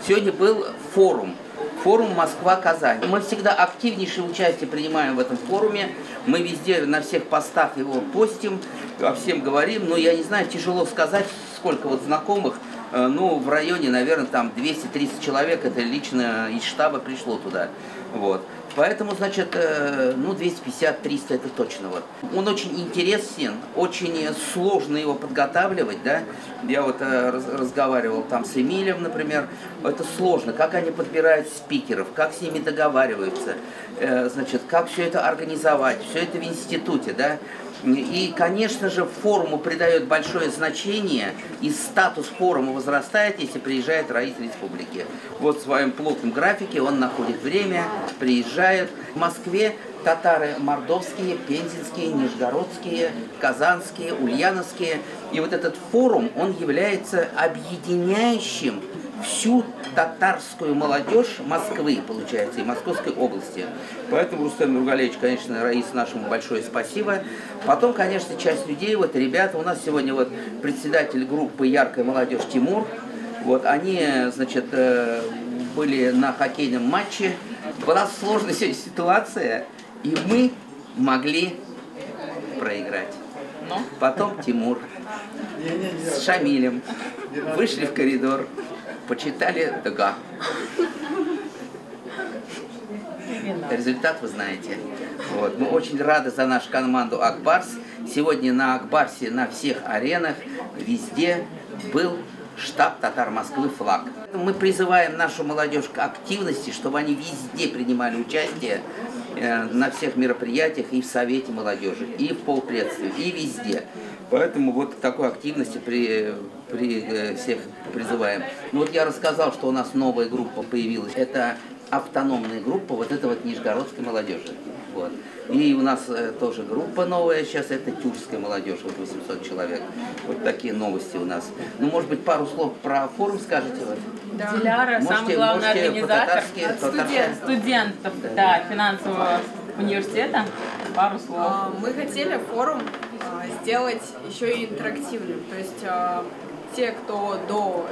Сегодня был форум Москва-Казань. Мы всегда активнейшее участие принимаем в этом форуме. Мы везде на всех постах его постим, о всем говорим. Но я не знаю, тяжело сказать, сколько вот знакомых. Ну, в районе, наверное, там 200-300 человек, это лично из штаба пришло туда. Вот. Поэтому, значит, ну, 250-300 это точно. Вот. Он очень интересен, очень сложно его подготавливать, да. Я вот разговаривал там с Эмилем, например. Это сложно, как они подбирают спикеров, как с ними договариваются, значит, как все это организовать, все это в институте, да. И, конечно же, форуму придает большое значение, и статус форума возрастает, если приезжает Раис Республики. Вот в своем плотном графике он находит время, приезжает. В Москве татары мордовские, пензенские, нижегородские, казанские, ульяновские. И вот этот форум, он является объединяющим всю татарскую молодежь Москвы, получается, и Московской области. Поэтому, Рустем Нургалевич, конечно, Раис, нашему большое спасибо. Потом, конечно, часть людей, вот ребята, у нас сегодня вот председатель группы «Яркая молодежь» Тимур. Вот они, значит, были на хоккейном матче. Была сложная ситуация, и мы могли проиграть. Потом Тимур с Шамилем вышли в коридор, почитали ДГА. Результат вы знаете. Вот. Мы очень рады за нашу команду «Акбарс». Сегодня на «Акбарсе» на всех аренах, везде был штаб «Татар Москвы» флаг. Мы призываем нашу молодежь к активности, чтобы они везде принимали участие на всех мероприятиях, и в Совете молодежи, и в полпредстве, и везде. Поэтому вот к такой активности всех призываем. Ну вот я рассказал, что у нас новая группа появилась. Это автономная группа вот этой вот нижегородской молодежи. Вот. И у нас тоже группа новая сейчас, это тюркская молодежь, вот 800 человек. Вот такие новости у нас. Ну, может быть, пару слов про форум скажете? Вот? Да. Диляра, самый главный организатор студентов финансового университета. Пару слов. Мы хотели форум сделать еще и интерактивным. То есть те, кто до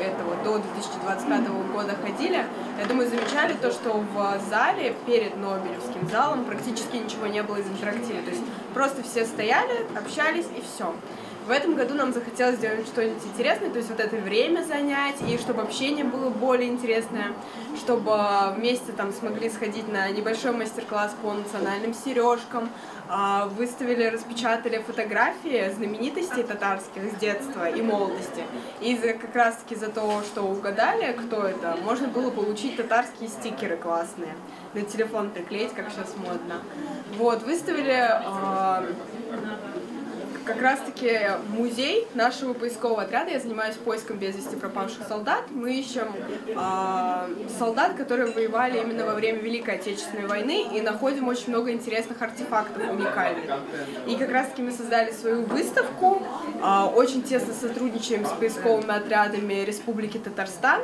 2025 года ходили, я думаю, замечали то, что в зале перед Нобелевским залом практически ничего не было из интерактива. То есть просто все стояли, общались и все. В этом году нам захотелось сделать что-нибудь интересное, то есть вот это время занять, и чтобы общение было более интересное, чтобы вместе там смогли сходить на небольшой мастер-класс по национальным сережкам, выставили, распечатали фотографии знаменитостей татарских с детства и молодости. И как раз-таки за то, что угадали, кто это, можно было получить татарские стикеры классные, на телефон приклеить, как сейчас модно. Вот, выставили как раз-таки музей нашего поискового отряда. Я занимаюсь поиском без вести пропавших солдат. Мы ищем солдат, которые воевали именно во время Великой Отечественной войны, и находим очень много интересных артефактов уникальных. И как раз-таки мы создали свою выставку, очень тесно сотрудничаем с поисковыми отрядами Республики Татарстан.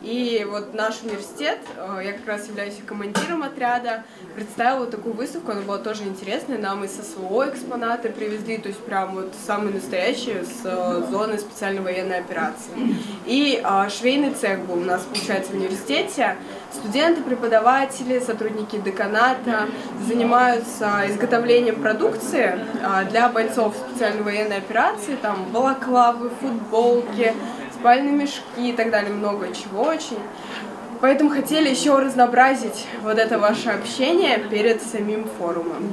И вот наш университет, я как раз являюсь командиром отряда, представил вот такую выставку, она была тоже интересная, нам из СВО экспонаты привезли, то есть прям вот самые настоящие с зоны специальной военной операции. И швейный цех был у нас, получается, в университете. Студенты, преподаватели, сотрудники деканата занимаются изготовлением продукции для бойцов специальной военной операции, там балаклавы, футболки, спальные мешки и так далее, много чего очень. Поэтому хотели еще разнообразить вот это ваше общение перед самим форумом.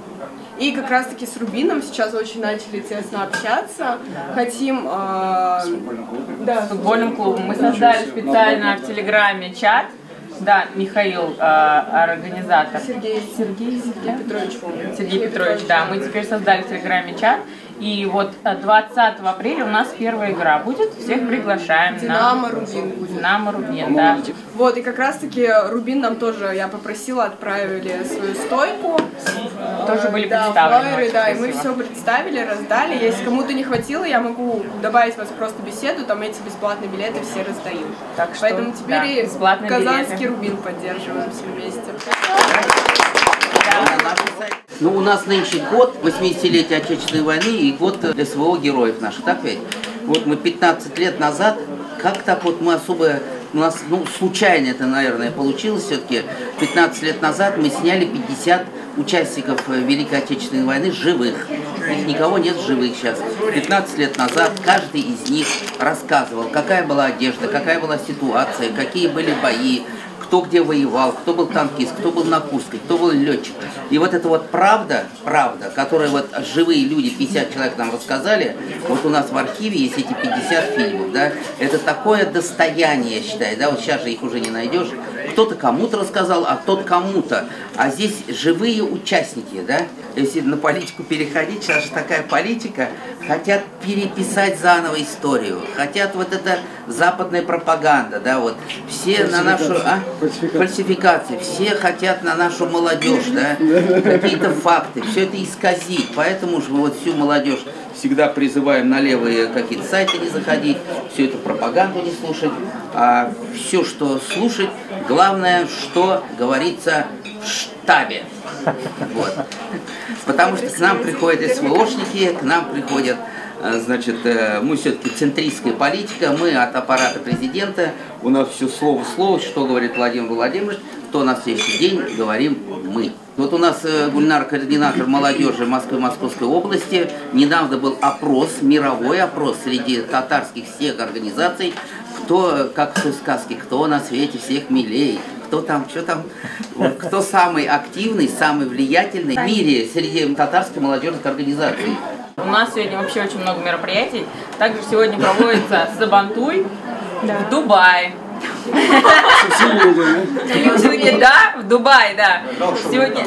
И как раз таки с Рубином сейчас очень начали тесно общаться. Хотим... с футбольным клубом. Мы создали специально в Телеграме чат. Да, Михаил, организатор. Сергей Петрович, помню. Сергей Петрович, да. Мы теперь создали в Телеграме чат. И вот 20 апреля у нас первая игра будет. Всех приглашаем. Динамо Рубин будет. Динамо Рубин, да. Вот, и как раз таки Рубин нам тоже, я попросила, отправили свою стойку. Тоже были представлены. Флайеры, да, и мы все представили, раздали. Если кому-то не хватило, я могу добавить вас просто в беседу, там эти бесплатные билеты все раздают. Так что, поэтому теперь да, казанский Рубин поддерживаем все вместе. Ну, у нас нынче год 80-летия Отечественной войны и год СВО героев наших, так ведь? Вот мы 15 лет назад, как так вот мы особо У нас, ну, случайно это, наверное, получилось все-таки. 15 лет назад мы сняли 50 участников Великой Отечественной войны живых. Их никого нет живых сейчас. 15 лет назад каждый из них рассказывал, какая была одежда, какая была ситуация, какие были бои, кто где воевал, кто был танкист, кто был на Курской, кто был летчик. И вот эта вот правда, которую вот живые люди, 50 человек нам рассказали, вот у нас в архиве есть эти 50 фильмов, да, это такое достояние, я считаю, да, вот сейчас же их уже не найдешь. Кто-то кому-то рассказал, а тот кому-то. А здесь живые участники, да. Если на политику переходить, сейчас же такая политика, хотят переписать заново историю, хотят вот это западная пропаганда, да, вот все на нашу фальсификации, все хотят на нашу молодежь, да, какие-то факты, все это исказить, поэтому же мы вот всю молодежь всегда призываем на левые какие-то сайты не заходить, всю эту пропаганду не слушать, а все, что слушать, главное, что говорится в штабе. Вот. Потому что к нам приходят СВОшники, к нам приходят, значит, мы все-таки центристская политика, мы от аппарата президента, у нас все слово в слово, что говорит Владимир Владимирович, то на следующий день говорим мы. Вот у нас Гульнар, координатор молодежи Москвы, Московской области, недавно был опрос, мировой опрос среди татарских всех организаций, кто, как в той сказке, кто на свете всех милей, кто там, что там, кто самый активный, самый влиятельный в мире среди татарской молодежных организаций. У нас сегодня вообще очень много мероприятий. Также сегодня проводится Сабантуй в Дубае. Да, в Дубае, да. Сегодня,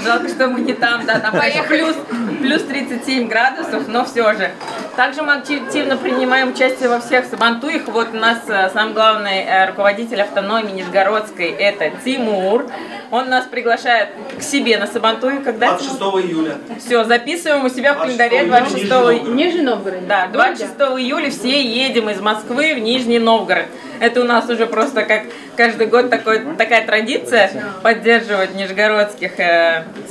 жалко, что мы не там, да, там плюс 37 градусов, но все же. Также мы активно принимаем участие во всех сабантуях. Вот у нас самый главный руководитель автономии Нижегородской, это Тимур. Он нас приглашает к себе на сабантуй. Когда? 26 июля. Все, записываем у себя в календаре 26 июля. Нижний Новгород. Да, 26 июля все едем из Москвы в Нижний Новгород. Это у нас уже просто как каждый год такая традиция поддерживать нижегородских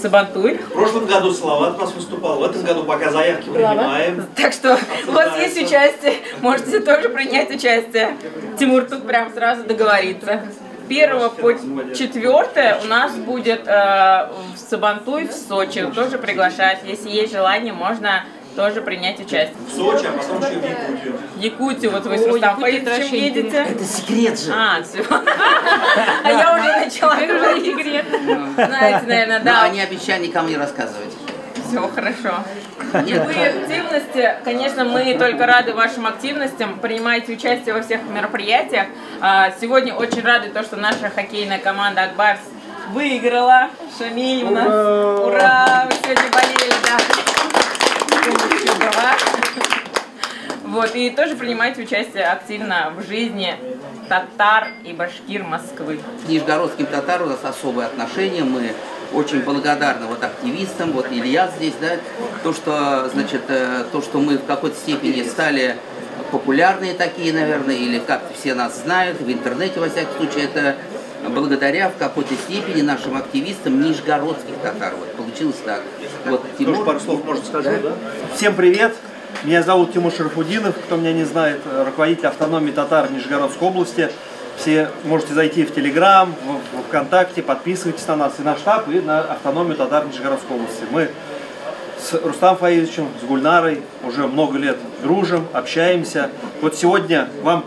сабантуй. В прошлом году Салават у нас выступал, в этом году пока заявки принимаем. Так что у вас есть участие, можете тоже принять участие. Тимур тут прям сразу договорится. 1 по 4 у нас будет Сабантуй в Сочи, тоже приглашать. Если есть желание, можно тоже принять участие. В Сочи, а потом еще в Якутию. Якутию, вот вы с Рустам Фаидовичем едете. Это секрет же. А, все. А я уже начала говорить секрет. Знаете, наверное, да. Они обещали никому не рассказывать. Все хорошо. Любые активности, конечно, мы только рады вашим активностям. Принимайте участие во всех мероприятиях. Сегодня очень рады то, что наша хоккейная команда Акбарс выиграла. Шамиль у нас. Ура! Вы сегодня болели, да. Вот, и тоже принимайте участие активно в жизни татар и башкир Москвы. К нижегородским татарам у нас особое отношение. Мы очень благодарны вот активистам, вот Илья здесь, да, то, что, значит, то, что мы в какой-то степени стали популярные такие, наверное, или как-то все нас знают, в интернете, во всяком случае, это благодаря в какой-то степени нашим активистам нижегородских татар. Вот, получилось так. Вот, Тимур, тоже пару слов можно сказать, да? Всем привет! Меня зовут Тимур Шарафудинов, кто меня не знает, руководитель автономии татар Нижегородской области. Все можете зайти в Телеграм, в ВКонтакте, подписывайтесь на нас и на штаб, и на автономию татар Нижегородской области. Мы с Рустам Фаидовичем, с Гульнарой уже много лет дружим, общаемся. Вот сегодня вам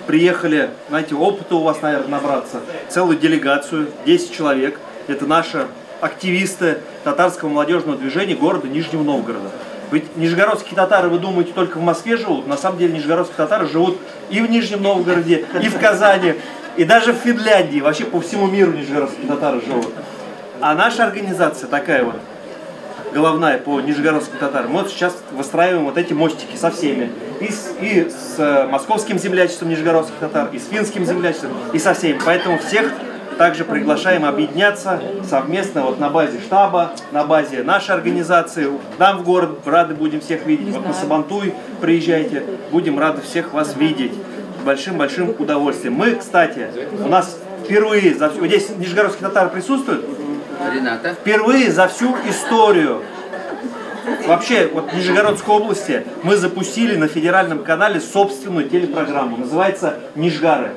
приехали, знаете, опыта у вас, наверное, набраться, целую делегацию, 10 человек. Это наши активисты татарского молодежного движения города Нижнего Новгорода. Ведь нижегородские татары, вы думаете, только в Москве живут? На самом деле нижегородские татары живут и в Нижнем Новгороде, и в Казани, и даже в Финляндии. Вообще по всему миру нижегородские татары живут. А наша организация такая вот, головная по нижегородским татарам, мы вот сейчас выстраиваем вот эти мостики со всеми. И с московским землячеством нижегородских татар, и с финским землячеством, и со всеми. Поэтому всех также приглашаем объединяться совместно вот на базе штаба, на базе нашей организации. Нам в город рады будем всех видеть. Вот на Сабантуй приезжайте, будем рады всех вас видеть. С большим-большим удовольствием. Мы, кстати, у нас впервые, здесь нижегородские татары присутствуют? Рената. Впервые за всю историю вообще вот в Нижегородской области мы запустили на федеральном канале собственную телепрограмму. Называется «Нижгары».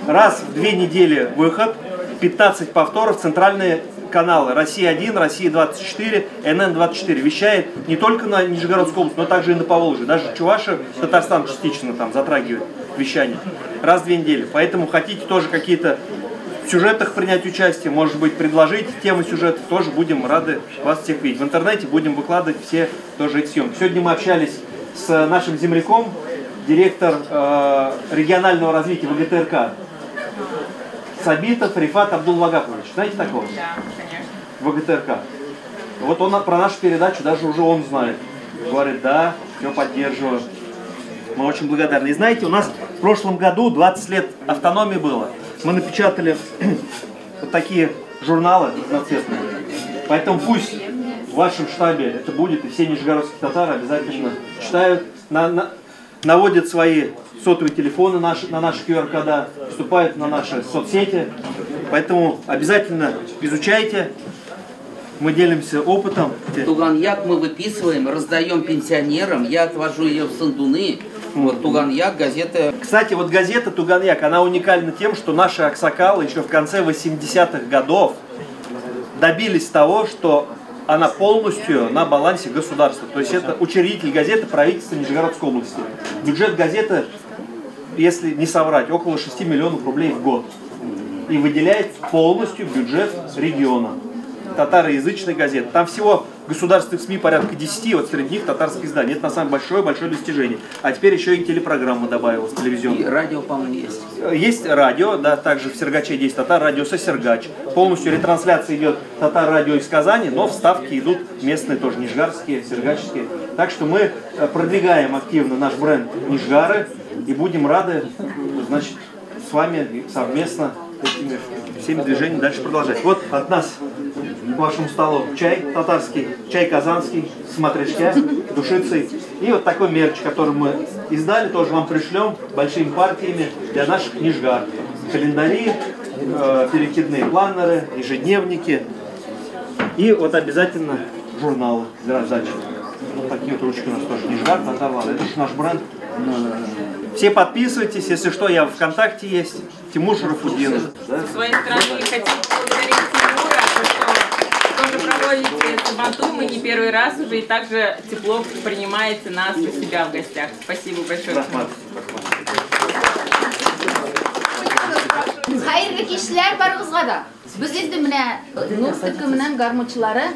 Раз в 2 недели выход, 15 повторов, центральные каналы Россия-1, Россия-24, НН-24 вещает не только на Нижегородскую область, но также и на Поволжье. Даже Чувашия, Татарстан частично там затрагивает вещание. Раз в 2 недели. Поэтому хотите тоже какие-то в сюжетах принять участие, может быть, предложить темы сюжетов, тоже будем рады вас всех видеть. В интернете будем выкладывать все тоже эти съемки. Сегодня мы общались с нашим земляком, директор регионального развития ВГТРК Сабитов Рифат Абдулвагапович. Знаете такого? Да, конечно. ВГТРК. Вот он про нашу передачу даже уже он знает. Говорит, да, все поддерживаю. Мы очень благодарны. И знаете, у нас в прошлом году 20 лет автономии было. Мы напечатали вот такие журналы разноцветные. Поэтому пусть в вашем штабе это будет, и все нижегородские татары обязательно читают, наводят свои сотовые телефоны на наши QR-кода, вступают на наши соцсети. Поэтому обязательно изучайте. Мы делимся опытом. Туган-Як мы выписываем, раздаем пенсионерам. Я отвожу ее в Сандуны. Вот Туган-Як, газета. Кстати, вот газета Туган-Як, она уникальна тем, что наши аксакалы еще в конце 80-х годов добились того, что она полностью на балансе государства. То есть это учредитель газеты правительства Нижегородской области. Бюджет газеты, если не соврать, около 6 миллионов рублей в год. И выделяет полностью бюджет региона. Татароязычной газеты. Там всего государственных СМИ порядка 10, вот среди них татарское издание. Это на самом большое достижение. А теперь еще и телепрограмма добавилась, телевизионная. И радио, по-моему, есть. Есть радио, да, также в Сергаче есть Татар-радио Сосергач. Полностью ретрансляция идет Татар-радио из Казани, но вставки идут местные тоже, нижгарские, сергачские. Так что мы продвигаем активно наш бренд Нижгары и будем рады, значит, с вами совместно этими всеми движениями дальше продолжать. Вот от нас к вашему столу чай татарский, чай казанский с матрешкя, душицей. И вот такой мерч, который мы издали, тоже вам пришлем большими партиями для наших нижгар. Календари, перекидные планеры, ежедневники. И вот обязательно журналы для раздачи. Вот такие вот ручки у нас тоже. Нижгар, Татар-Лада. Это же наш бренд. Все подписывайтесь, если что, я в ВКонтакте есть. Тимур Шарафуддинов. Да? Со своей стороны хотим поблагодарить Тимура, что тоже проводите Сабантуй. Мы не первый раз уже и также тепло принимаете нас у себя в гостях. Спасибо большое. Xayrli kishlar barig'izga da. Biz endi mana Nursiki bilan garmutchilari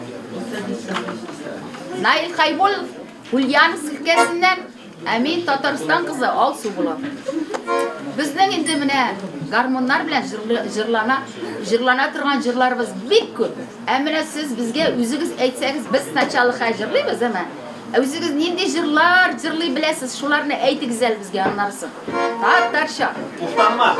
Nail Qaybol Ulyan silkasidan Amin Tatariston qizi Olsu bular. Bizning endi mana garmonlar bilan jirlana turgan jirlarimiz bek ko'p. Amina siz bizga o'zingiz aytsangiz biz nachalik hajirlaymiz ama. O'zingiz nendek jirlay bilasiz, shularni aytingizlar bizga anlarsin. Tatarcha. Ustanma.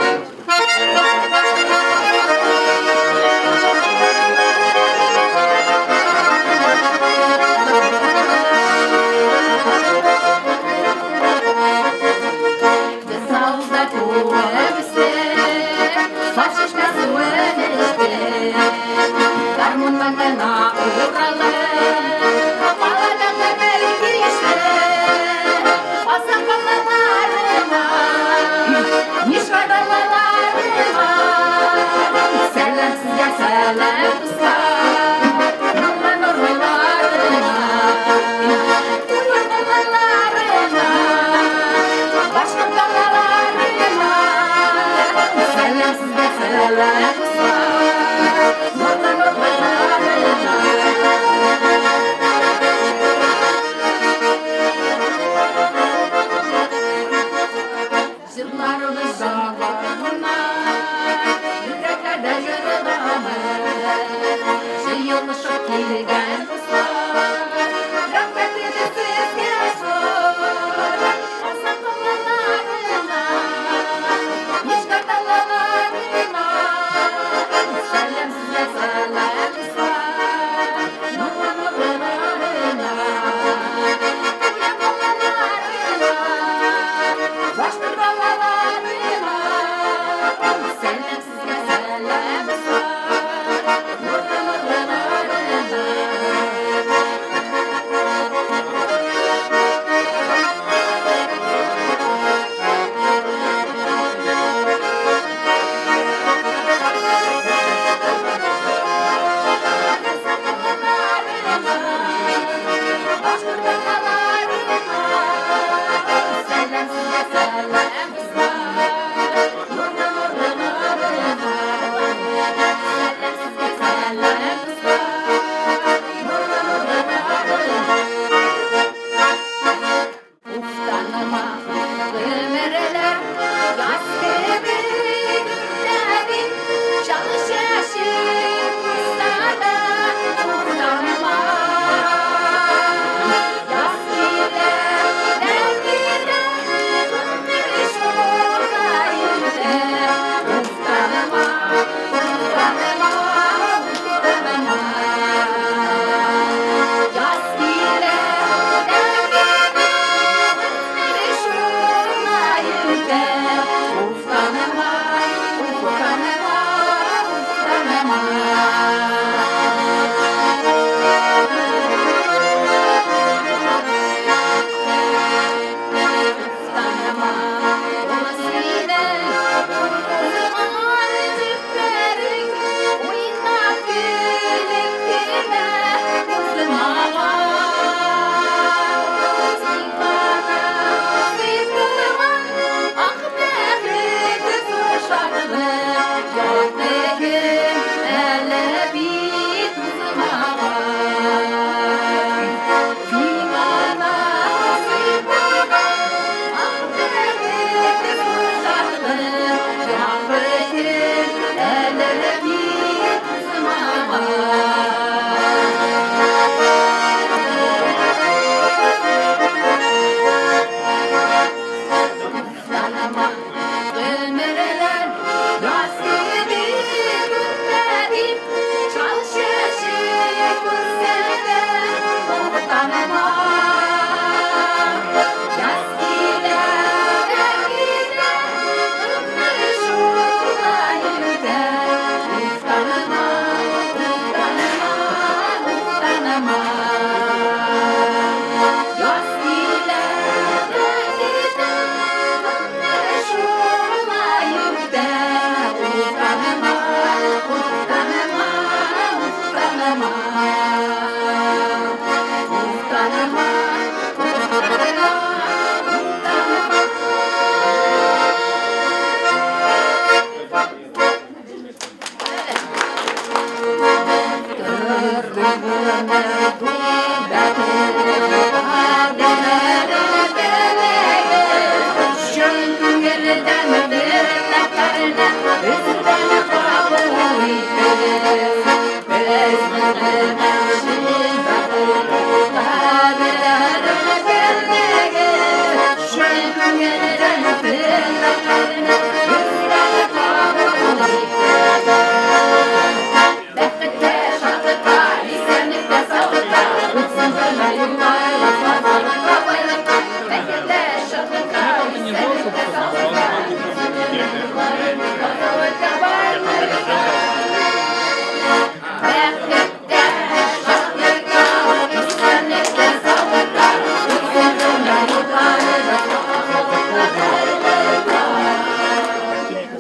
Salam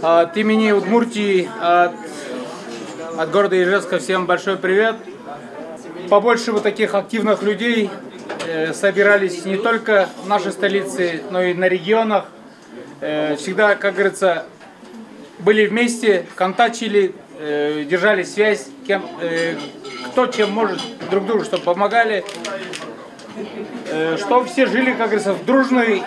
От имени Удмуртии, от города Ижевска всем большой привет. Побольше вот таких активных людей собирались не только в нашей столице, но и на регионах. Всегда, как говорится, были вместе, контачили, держали связь, кто чем может друг другу, чтобы помогали. Чтобы все жили, как говорится, в дружной,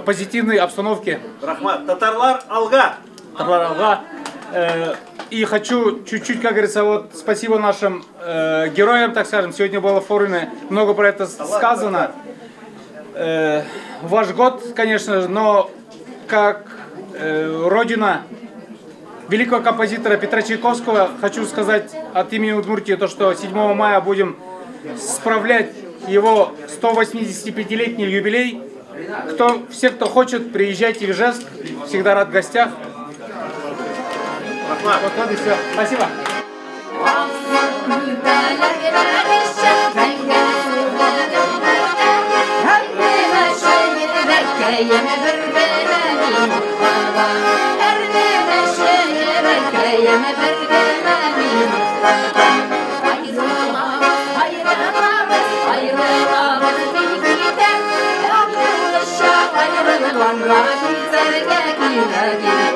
позитивной обстановке. Рахмат, татарлар алга. Татарлар алга. И хочу чуть-чуть, как говорится, вот спасибо нашим героям, так скажем. Сегодня было в форуме много про это сказано. Ваш год, конечно же, но как родина великого композитора Петра Чайковского, хочу сказать от имени Удмуртии, то, что 7 мая будем справлять его 185-летний юбилей. Все, кто хочет, приезжайте в Ижевск, всегда рад в гостях. Вот и все. Спасибо. One